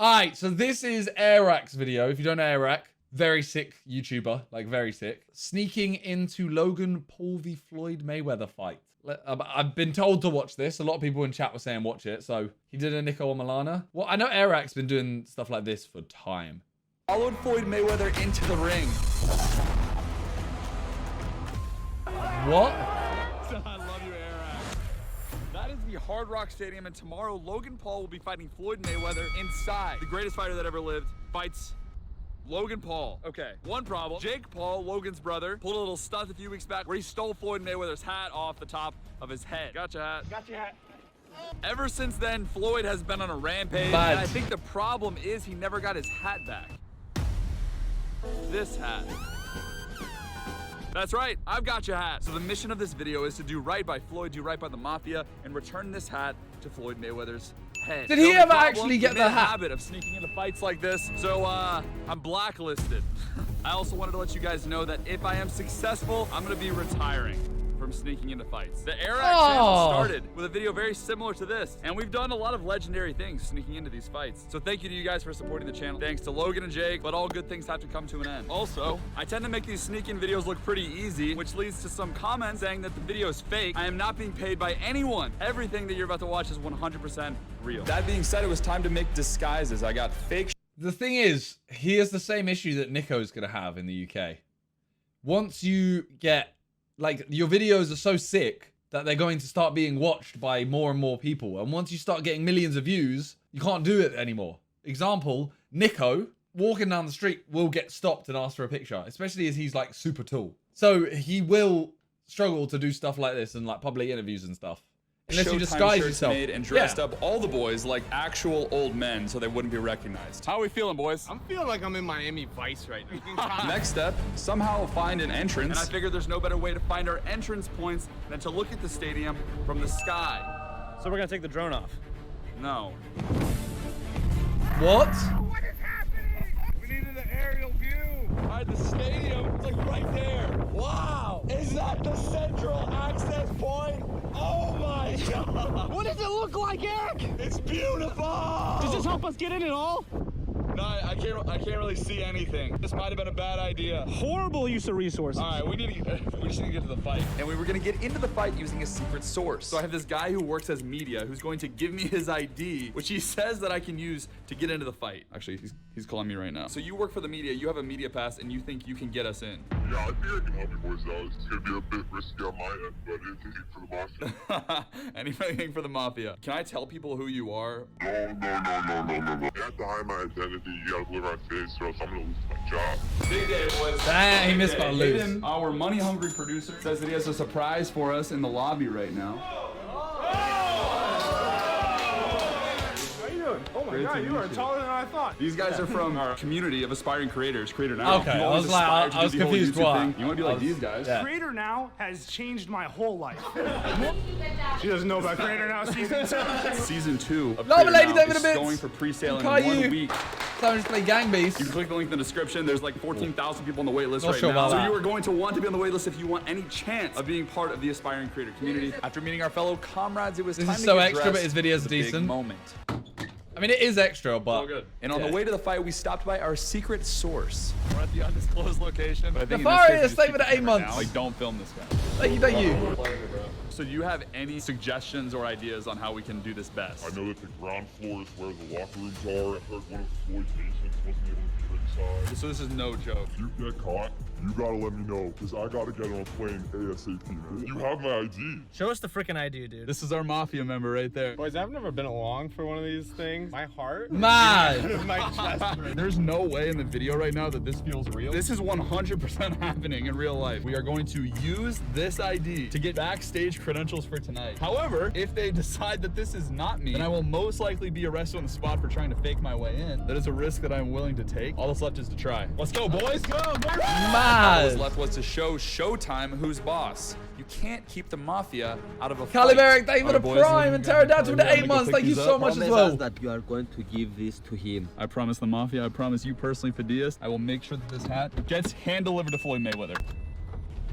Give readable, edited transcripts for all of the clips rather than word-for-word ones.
Alright, so this is Airrack's video. If you don't know Airrack, very sick YouTuber, like very sick. Sneaking into Logan Paul v Floyd Mayweather fight. I've been told to watch this. A lot of people in chat were saying watch it. So he did a Nico Milana. Well, I know Airrack's been doing stuff like this for time. Followed Floyd Mayweather into the ring. What? I love you, Airrack. That is the Hard Rock Stadium, and tomorrow Logan Paul will be fighting Floyd Mayweather inside. The greatest fighter that ever lived fights Logan Paul. Okay, one problem. Jake Paul, Logan's brother, pulled a little stunt a few weeks back where he stole Floyd Mayweather's hat off the top of his head. Gotcha hat. Gotcha hat. Ever since then, Floyd has been on a rampage. And I think the problem is he never got his hat back. This hat. That's right, I've got your hat. So the mission of this video is to do right by Floyd, do right by the mafia, and return this hat to Floyd Mayweather's head. Did he ever actually get the hat? Habit of sneaking into fights like this, so I'm blacklisted. I also wanted to let you guys know that if I am successful, I'm gonna be retiring from sneaking into fights. The Airrack channel started with a video very similar to this, and we've done a lot of legendary things sneaking into these fights. So thank you to you guys for supporting the channel. Thanks to Logan and Jake, but all good things have to come to an end. Also, I tend to make these sneak-in videos look pretty easy, which leads to some comments saying that the video is fake. I am not being paid by anyone. Everything that you're about to watch is 100% real. That being said, it was time to make disguises. I got fake. The thing is, here's the same issue that Nico's gonna have in the UK. Once you get, like, your videos are so sick that they're going to start being watched by more and more people. And once you start getting millions of views, you can't do it anymore. Example, Nico, walking down the street, will get stopped and asked for a picture, especially as he's, like, super tall. So he will struggle to do stuff like this and, like, public interviews and stuff. Unless you disguise yourself. Made and dressed up all the boys like actual old men so they wouldn't be recognized. How are we feeling, boys? I'm feeling like I'm in Miami Vice right now. Next step, somehow find an entrance. And I figured there's no better way to find our entrance points than to look at the stadium from the sky. So we're gonna take the drone off? No. What? What is happening? We needed an aerial view. All right, the stadium, it's like right there. Wow. Is that the central access point? Oh my God. What does it look like, Eric? It's beautiful. Does this help us get in at all? No, I can't really see anything. This might have been a bad idea. Horrible use of resources. All right, we just need to get to the fight. And we were gonna get into the fight using a secret source. So I have this guy who works as media who's going to give me his ID, which he says that I can use to get into the fight. Actually, he's calling me right now. So you work for the media, you have a media pass, and you think you can get us in. Yeah, I think I can help you boys out. It's gonna be a bit risky on my end, but anything for the mafia. Anything for the mafia. Can I tell people who you are? No. You have to hide my identity. You gotta blur my face, or else I'm gonna lose my job. Big day, boys. Dang, he missed by a lose. Hayden, our money-hungry producer, says that he has a surprise for us in the lobby right now. How you doing? Oh my God, you are taller than I thought. These guys are from our community of aspiring creators, Creator Now. Okay, You I always was like, aspire to I do was the whole confused YouTube why. thing. You want to be like these guys? Yeah. Creator Now has changed my whole life. She doesn't know about Creator Now season 2. Season 2 of Love Creator Lady Now David is Abitz. going for pre-sale in Okay, 1 you. week. Time to play Gang Beast. You can click the link in the description. There's like 14,000 people on the wait list Not right sure now. about So that. you are going to want to be on the wait list if you want any chance of being part of the aspiring creator community. After meeting our fellow comrades, it was This time is to so get extra, but dressed his video's for the big decent. moment. I mean, it is extra, but... All good. And on yeah. the way to the fight, we stopped by our secret source. We're at the undisclosed location. But I think Nefari has stayed with it 8 months. Like, don't film this guy. Thank you. So do you have any suggestions or ideas on how we can do this best? I know that the ground floor is where the locker rooms are. I heard one of Floyd's patients wasn't able to be ringside. So this is no joke. If you get caught, you gotta let me know, because I gotta get on a plane ASAP, man. You have my ID. Show us the freaking ID, dude. This is our mafia member right there. Boys, I've never been along for one of these things. My heart. Man. My chest. There's no way in the video right now that this feels real. This is 100% happening in real life. We are going to use this ID to get backstage credentials for tonight. However, if they decide that this is not me, then I will most likely be arrested on the spot for trying to fake my way in. That is a risk that I'm willing to take. All that's left is to try. Let's go, boys. Go. All that's left was to show Showtime who's boss. You can't keep the mafia out of a fight. Caliberic, thank you for the All right, boys, prime, and Pterodactyl with the 8 months. Thank you so much as well. That you are going to give this to him. I promise the mafia, I promise you personally, Fadias, I will make sure that this hat gets hand-delivered to Floyd Mayweather.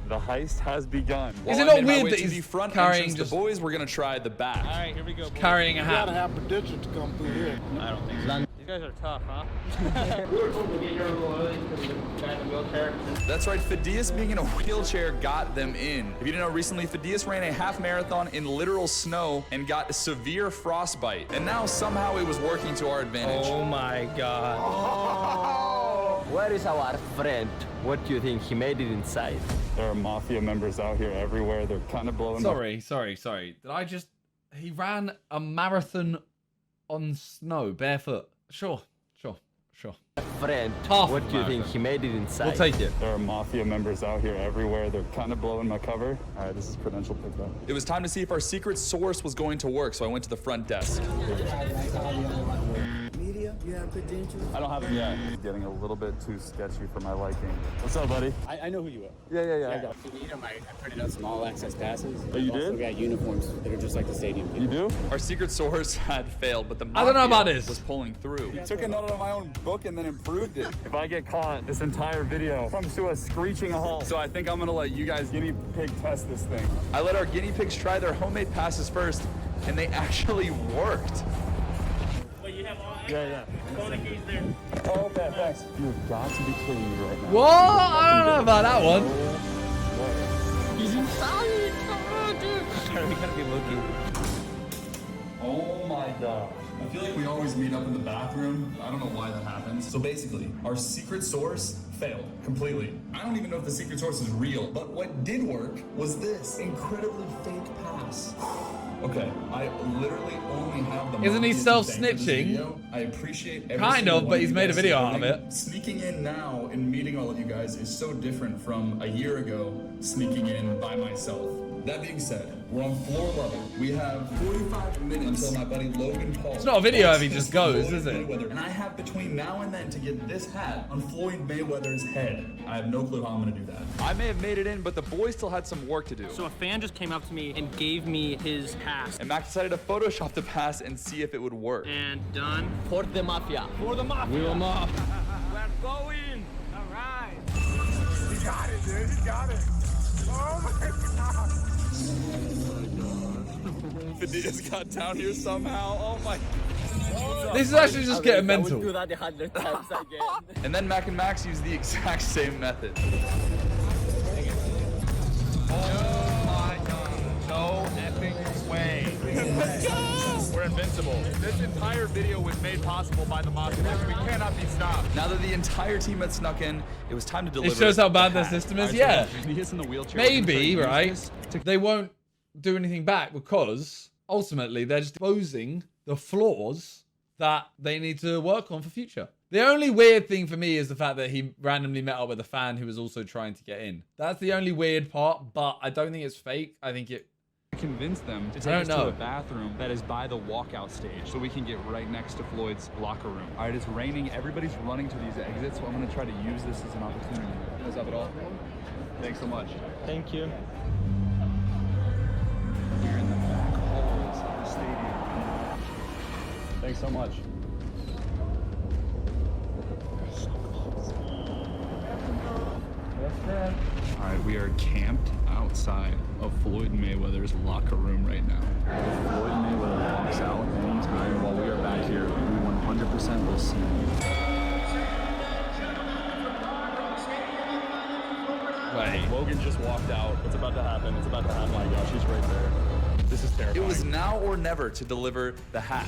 The heist has begun. Is it not weird that he's the front carrying entrance, just... the boys, we're gonna try the back. All right, here we go. Boys. carrying a hat? have potential to come through here. I don't think so. These guys are tough, huh? That's right, Phidias being in a wheelchair got them in. If you didn't know, recently Phidias ran a half marathon in literal snow and got severe frostbite. And now somehow it was working to our advantage. Oh my god. Where is our friend? What do you think? He made it inside. There are mafia members out here everywhere. They're kind of blowing Sorry. Did I just... He ran a marathon on snow, barefoot. Sure. Friend, Half what do you think? marathon. He made it inside. We'll take it. There are mafia members out here everywhere. They're kind of blowing my cover. All right, this is credential pickup. It was time to see if our secret source was going to work, so I went to the front desk. Media, you have credentials? I don't have it yet. It's getting a little bit too sketchy for my liking. What's up, buddy? I know who you are. Yeah, I got If you need them, I printed out some all-access passes. Oh, you Also did? got uniforms that are just like the stadium people. You do? Our secret source had failed, but the I don't know mafia about this. was pulling through. Took a note out of my own book and then improved it. If I get caught, this entire video comes to a screeching halt. So I think I'm gonna let you guys Guinea pig test this thing. I let our guinea pigs try their homemade passes first, and they actually worked. Yeah. Oh, okay, thanks. You've got to be kidding me right now. What? I don't know about that one. He's inside. Oh, dude. We gotta be looking. Oh my god. I feel like we always meet up in the bathroom. I don't know why that happens. So basically, our secret source failed completely. I don't even know if the secret source is real, but what did work was this incredibly fake pass. Okay, I literally only have the Isn't he mafia to thank for this self-snitching? video. I appreciate every Kind single of, one but he's you made a guys video out of supporting. it. Sneaking in now and meeting all of you guys is so different from a year ago sneaking in by myself. That being said, we're on floor level. We have 45 minutes until my buddy Logan Paul. It's not a video if he just goes, is it? Mayweather. And I have between now and then to get this hat on Floyd Mayweather's head. I have no clue how I'm gonna do that. I may have made it in, but the boys still had some work to do. So a fan just came up to me and gave me his pass. And Mac decided to Photoshop the pass and see if it would work. And done. For the mafia. For the mafia. We will mob. We're going. All right. He got it, dude. He got it. Oh my god. Phidias got down here somehow. Oh my. This is actually just getting I would do mental. that 100 times again. And then Mac and Max used the exact same method. Oh my god. No effing way. We're invincible. This entire video was made possible by the mafia. We cannot be stopped. Now that the entire team had snuck in, it was time to deliver. It shows how bad the their hat. system is. All right, Yeah. so Phidias in the wheelchair. Maybe, We're gonna try to right? use this They won't do anything back because ultimately they're just exposing the flaws that they need to work on for future. The only weird thing for me is the fact that he randomly met up with a fan who was also trying to get in. That's the only weird part, but I don't think it's fake. I think it... Convince them to I take don't us know. to the bathroom that is by the walkout stage so we can get right next to Floyd's locker room. All right, it's raining. Everybody's running to these exits, so I'm going to try to use this as an opportunity. What's up at all? Thanks so much. Thank you. We're in the back halls of the stadium. Thanks so much. All right, we are camped outside of Floyd Mayweather's locker room right now. If Floyd Mayweather walks out at any time while we are back here, we 100% will see him. Wait. Logan just walked out. It's about to happen. It's about to happen. Oh my gosh, he's right there. This is terrifying. It was now or never to deliver the hat.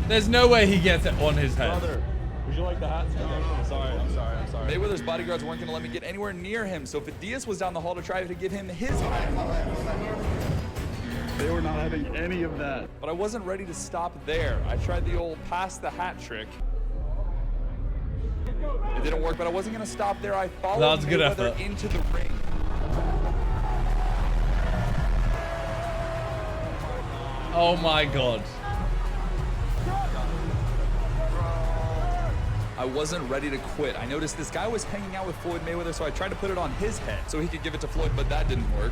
There's no way he gets it on his head. Brother, would you like the hat? No. I'm sorry. Mayweather's bodyguards weren't going to let me get anywhere near him, so Phidias was down the hall to try to give him his hat. They were not having any of that. But I wasn't ready to stop there. I tried the old pass the hat trick. It didn't work, but I wasn't going to stop there. I followed That was a good Mayweather effort. into the ring. Oh my god. I wasn't ready to quit. I noticed this guy was hanging out with Floyd Mayweather, so I tried to put it on his head so he could give it to Floyd, but that didn't work.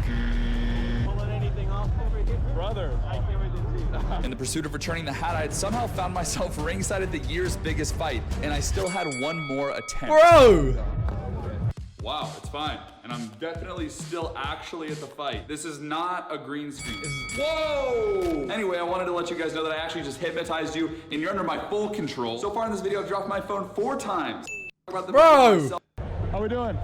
Pulling anything off over here? Brother. I can't wait to see. In the pursuit of returning the hat, I had somehow found myself ringside at the year's biggest fight, and I still had one more attempt. Bro! Wow, it's fine. And And I'm definitely still actually at the fight. This is not a green screen. Whoa! Anyway, I wanted to let you guys know that I actually just hypnotized you and you're under my full control. So far in this video, I've dropped my phone 4 times. Bro! How we doing?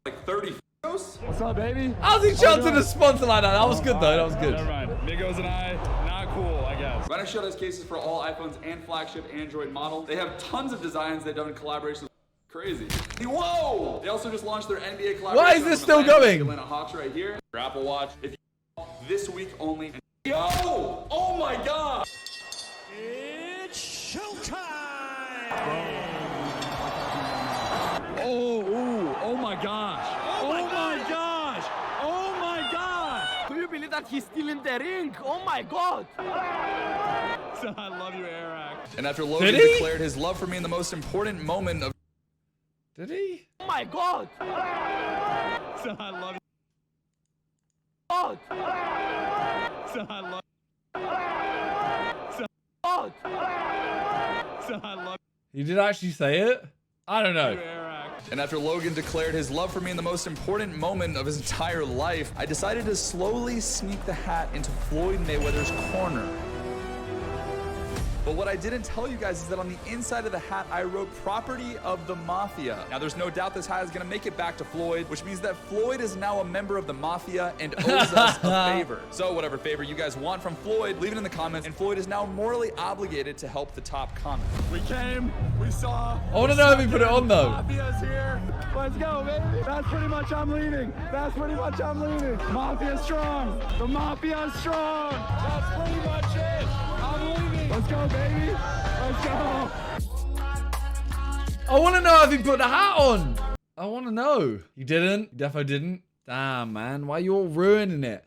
Like 30 videos? What's up, baby? How's he chanting a sponsor like that? That was good though, that was good. Never mind. Migos and I, not cool, I guess. Vanishield has cases for all iPhones and flagship Android models. They have tons of designs they've done in collaborations with crazy. Whoa! They also just launched their NBA collaboration. Why is this still going? Atlanta Hawks right here. Your Apple Watch. If you this week only. Yo! Oh my god! Oh my gosh. Oh my gosh. Oh my gosh. Do you believe that he's still in the ring? Oh my god! I love you, Eric. And after Logan Did he? declared his love for me in the most important moment of Did he? Oh my god! I love you. God! I love God! I love He did actually say it? I don't know. Eric. And after Logan declared his love for me in the most important moment of his entire life, I decided to slowly sneak the hat into Floyd Mayweather's corner. But what I didn't tell you guys is that on the inside of the hat, I wrote property of the mafia. Now, there's no doubt this hat is gonna make it back to Floyd, which means that Floyd is now a member of the mafia and owes us a favor. So whatever favor you guys want from Floyd, leave it in the comments, and Floyd is now morally obligated to help the top comment. We came, we saw. I want to know if he put it on though. Mafia's here. Let's go, baby. That's pretty much I'm leaving. That's pretty much I'm leaving. Mafia's strong. The Mafia's strong. That's pretty much it. I'm leaving. Let's go, baby. Let's go. I want to know if he put the hat on. I want to know. You didn't? You defo didn't? Damn, man. Why are you all ruining it?